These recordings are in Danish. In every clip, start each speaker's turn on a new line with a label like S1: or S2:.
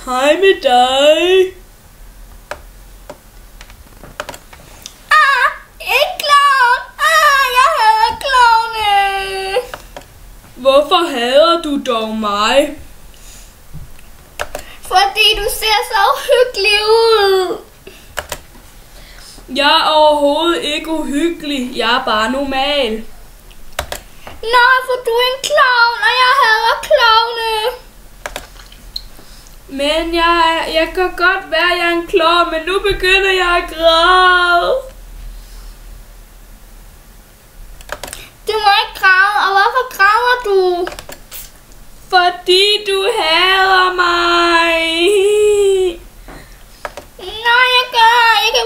S1: Hej med dig.
S2: En klovn! Jeg hader klovne!
S1: Hvorfor hader du dog mig?
S2: Fordi du ser så uhyggelig ud.
S1: Jeg er overhovedet ikke uhyggelig. Jeg er bare normal.
S2: Nej, for du er en klovn, og jeg hader klovne.
S1: Men jeg kan godt være, at jeg er en klovn, men nu begynder jeg at græde.
S2: Du må ikke græde, og hvorfor græder du?
S1: Fordi du hader mig.
S2: Nej, jeg gør ikke.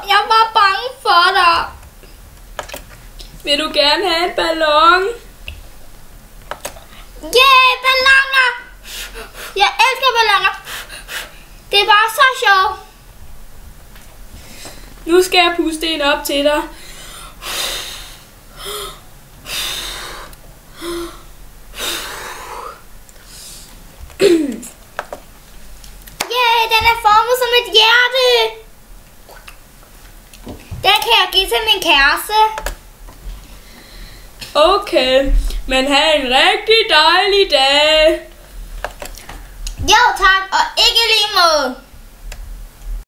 S2: Jeg er bare bange for dig.
S1: Vil du gerne have en ballon?
S2: Balloner! Jeg elsker balloner. Det er bare så sjovt.
S1: Nu skal jeg puste en op til dig.
S2: Den er formet som et hjerte. Den kan jeg give til min kæreste.
S1: Okay, men have en rigtig dejlig dag.
S2: Jo tak, og ikke lige måde.